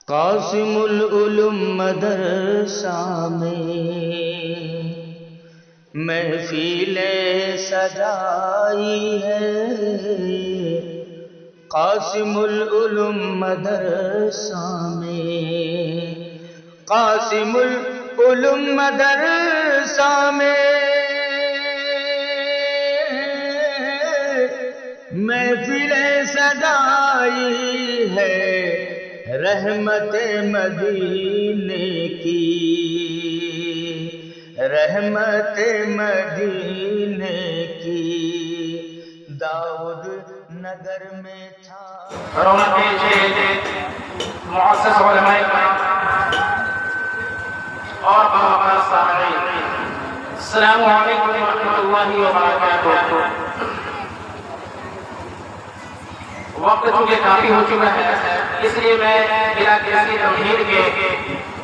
कासिमुल उलूम मदरसा में महफिलें सजाई है। कासिमुल उलूम मदरसा में, कासिमुल उलूम मदरसा में महफिलें सजाई है। रहमत मदीने की, रहमत मदीने की दाऊद नगर में था। मुअस्सिस उलमाए और अस्सलामु अलैकुम व रहमतुल्लाहि व बरकातुहू। वक्त चूंकि काफी हो चुका है, इसलिए मैं बिना किसी तमहीद के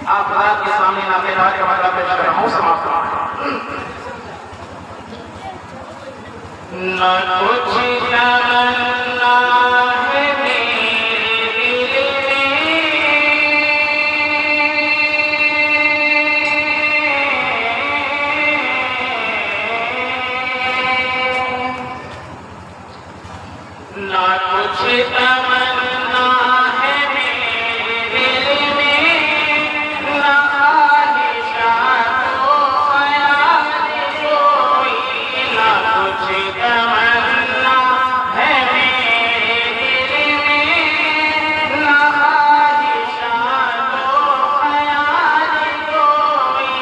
आप हज़रात के सामने नातेदार का मतलब पेश कर रहा हूँ। समाप्त न कुछ तमन्ना है मेरे दिल में, न कुछ तमन्ना है मेरे दिल में, न ख्वाहिशात व ख्याल कोई, न कुछ तमन्ना है मेरे दिल में, न ख्वाहिशात व ख्याल कोई।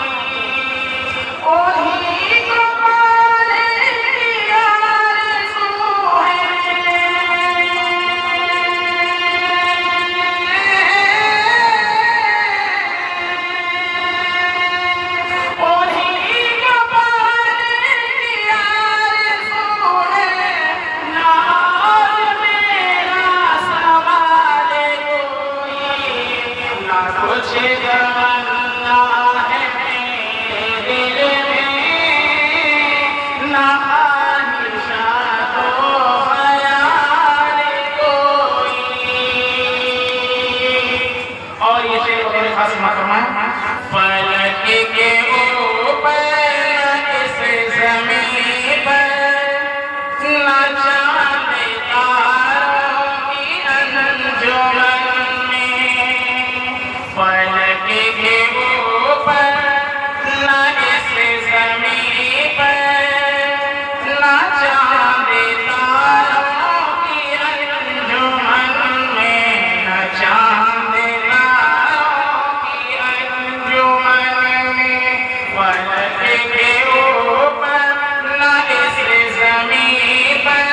ओही को पाने की आरज़ू है, ओही को पाने की आरज़ू है। नाज़ मेरा सवाल कोई, ना कुछ तमन्ना है मेरे दिल में, ना ख्वाहिशात व ख्याल कोई। और ये शेर मेरे खास फरमाएं, फलक के ऊपर इस ज़मीन पर, ना चाँद तारों की अंजुमन में। फलक के ऊपर ना इस ज़मीन पर, ना चाँद तारों की अंजुमन में, ना चाँद तारों की अंजुमन में। फलक के ऊपर ना इस ज़मीन पर,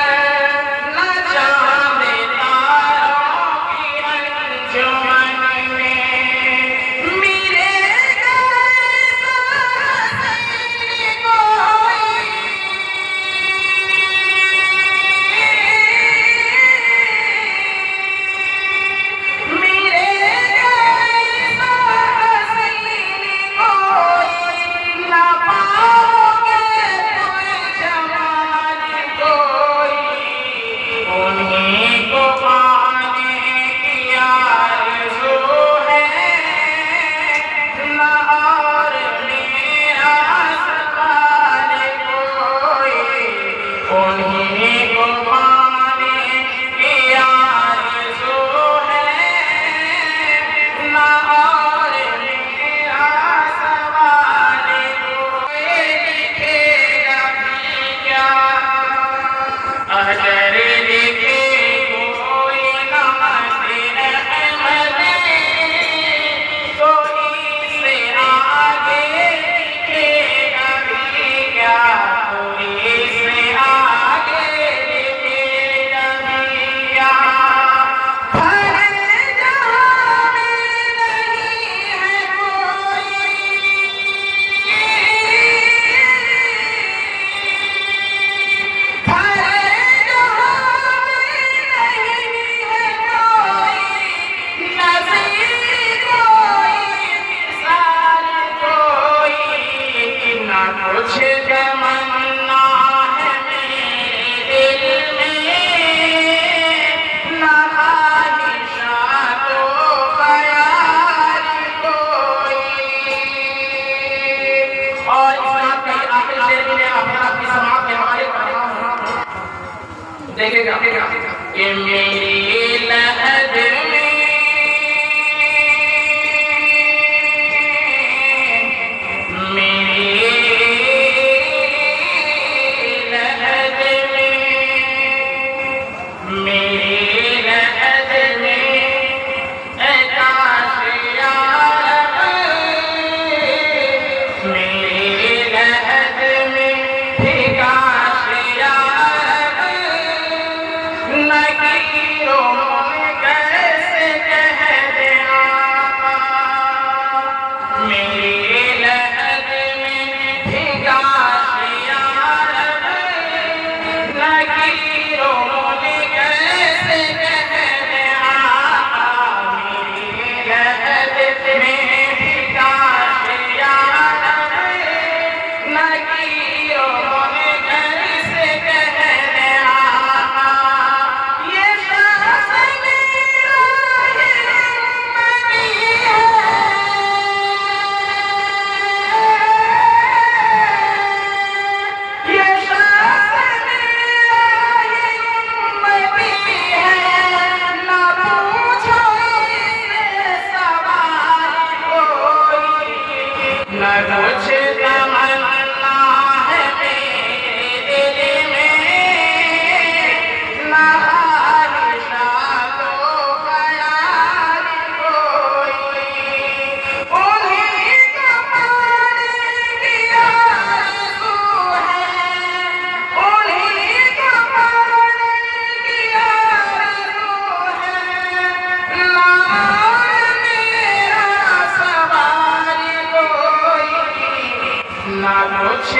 ना कुछ